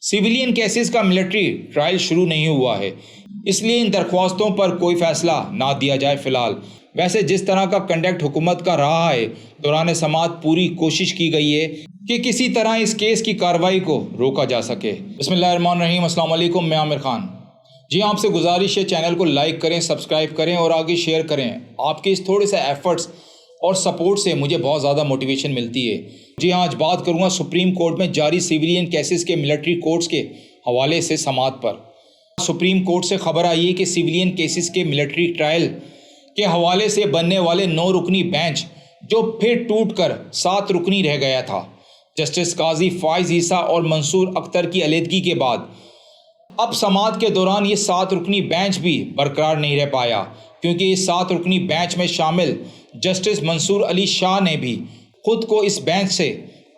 Civilian cases का military trial शुरू नहीं हुआ है, इसलिए इन दरख्वास्तों पर कोई फैसला ना दिया जाए फ़िलहाल। वैसे जिस तरह का कंडक्ट हुकूमत का रहा है, दौरान समाअत पूरी कोशिश की गई है कि किसी तरह इस केस की कार्रवाई को रोका जा सके। बिस्मिल्लाहिर्रहमानिर्रहीम, अस्सलाम वालेकुम, मैं आमिर खान। जी आपसे गुजारिश है, चैनल को लाइक करें, सब्सक्राइब करें और आगे शेयर करें। आपके इस थोड़े से एफर्ट्स और सपोर्ट से मुझे बहुत ज़्यादा मोटिवेशन मिलती है। जी हाँ, आज बात करूँगा सुप्रीम कोर्ट में जारी सिविलियन केसेस के मिलिट्री कोर्ट्स के हवाले से समाअत पर। सुप्रीम कोर्ट से खबर आई है कि सिविलियन केसेस के मिलिट्री ट्रायल के हवाले से बनने वाले 9 रुकनी बेंच जो फिर टूटकर 7 रुकनी रह गया था, जस्टिस काजी फाइज ईसा और मंसूर अख्तर की अलहदगी के बाद अब समाअत के दौरान ये 7 रुकनी बेंच भी बरकरार नहीं रह पाया, क्योंकि इस 7 रुकनी बेंच में शामिल जस्टिस मंसूर अली शाह ने भी खुद को इस बेंच से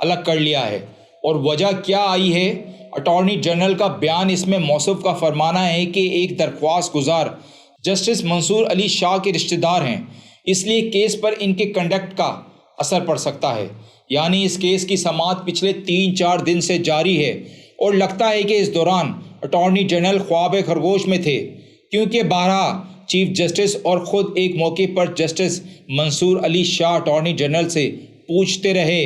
अलग कर लिया है। और वजह क्या आई है? अटॉर्नी जनरल का बयान इसमें मौसूफ का फरमाना है कि एक दरख्वास्त गुजार जस्टिस मंसूर अली शाह के रिश्तेदार हैं, इसलिए केस पर इनके कंडक्ट का असर पड़ सकता है। यानी इस केस की समाअत पिछले 3-4 दिन से जारी है और लगता है कि इस दौरान अटॉर्नी जनरल ख्वाब खरगोश में थे, क्योंकि 12 चीफ जस्टिस और ख़ुद एक मौके पर justice Mansoor Ali Shah attorney general से पूछते रहे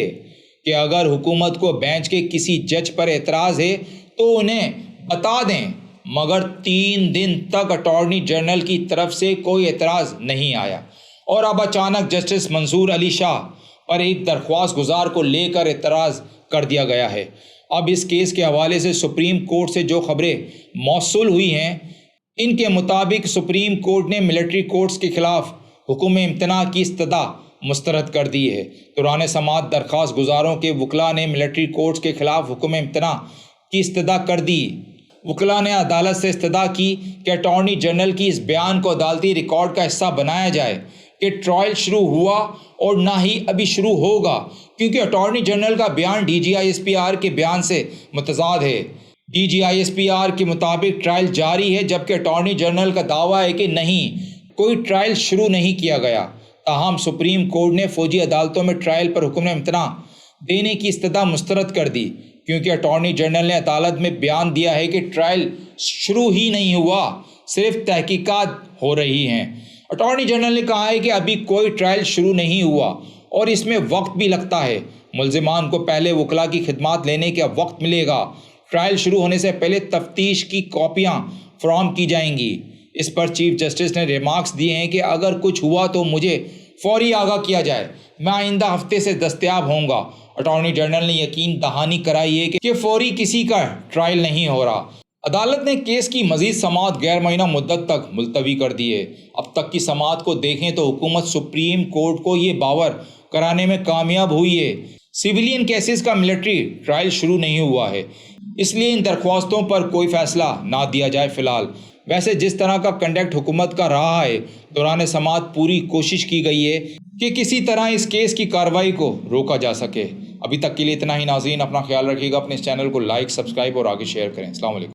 कि अगर हुकूमत को बेंच के किसी जज पर एतराज़ है तो उन्हें बता दें, मगर 3 दिन तक अटॉर्नी जनरल की तरफ से कोई एतराज़ नहीं आया। और अब अचानक जस्टिस मंसूर अली शाह पर एक दरख्वास्त गुजार को लेकर एतराज़ कर दिया गया है। अब इस केस के हवाले से सुप्रीम कोर्ट से जो खबरें मौसूल हुई हैं, इनके मुताबिक सुप्रीम कोर्ट ने मिलिट्री कोर्ट्स के ख़िलाफ़ हुक्म इम्तना की इस्तदा मुस्तरद कर दी है। दौरान समाअत दरख्वास्त गुजारों के वकला ने मिलिट्री कोर्ट्स के ख़िलाफ़ हुक्म इम्तना की इस्तदा कर दी। वकला ने अदालत से इस्तदा की कि अटॉर्नी जनरल की इस बयान को अदालती रिकॉर्ड का हिस्सा बनाया जाए कि ट्रायल शुरू हुआ और ना ही अभी शुरू होगा, क्योंकि अटॉर्नी जनरल का बयान DGISPR के बयान से मुतज़ाद है। DGISPR के मुताबिक ट्रायल जारी है, जबकि अटॉर्नी जनरल का दावा है कि नहीं, कोई ट्रायल शुरू नहीं किया गया। ताहम सुप्रीम कोर्ट ने फ़ौजी अदालतों में ट्रायल पर हुक्म इम्तना देने की इस्तदा मुस्तरद कर दी, क्योंकि अटॉर्नी जनरल ने अदालत में बयान दिया है कि ट्रायल शुरू ही नहीं हुआ, सिर्फ तहकीकात हो रही हैं। अटॉर्नी जनरल ने कहा है कि अभी कोई ट्रायल शुरू नहीं हुआ और इसमें वक्त भी लगता है। मुल्ज़िमान को पहले वकला की खिदमात लेने का वक्त मिलेगा। ट्रायल शुरू होने से पहले तफ्तीश की कॉपियाँ फराहम की जाएंगी। इस पर चीफ जस्टिस ने रिमार्क्स दिए हैं कि अगर कुछ हुआ तो मुझे फौरी आगाह किया जाए, मैं आइंदा हफ्ते से दस्तयाब होऊंगा। अटॉर्नी जनरल ने यकीन दहानी कराई है कि फौरी किसी का ट्रायल नहीं हो रहा। अदालत ने केस की मजीद समाअत गैर मुअय्यना मुद्दत तक मुलतवी कर दी है। अब तक की समाअत को देखें तो हुकूमत सुप्रीम कोर्ट को ये बावर कराने में कामयाब हुई है सिविलियन केसेस का मिलिट्री ट्रायल शुरू नहीं हुआ है, इसलिए इन दरख्वास्तों पर कोई फैसला ना दिया जाए फ़िलहाल। वैसे जिस तरह का कंडक्ट हुकूमत का रहा है, दौरान समाअत पूरी कोशिश की गई है कि किसी तरह इस केस की कार्रवाई को रोका जा सके। अभी तक के लिए इतना ही नाज़रीन, अपना ख्याल रखिएगा, अपने इस चैनल को लाइक, सब्सक्राइब और आगे शेयर करें। अस्सलाम वालेकुम।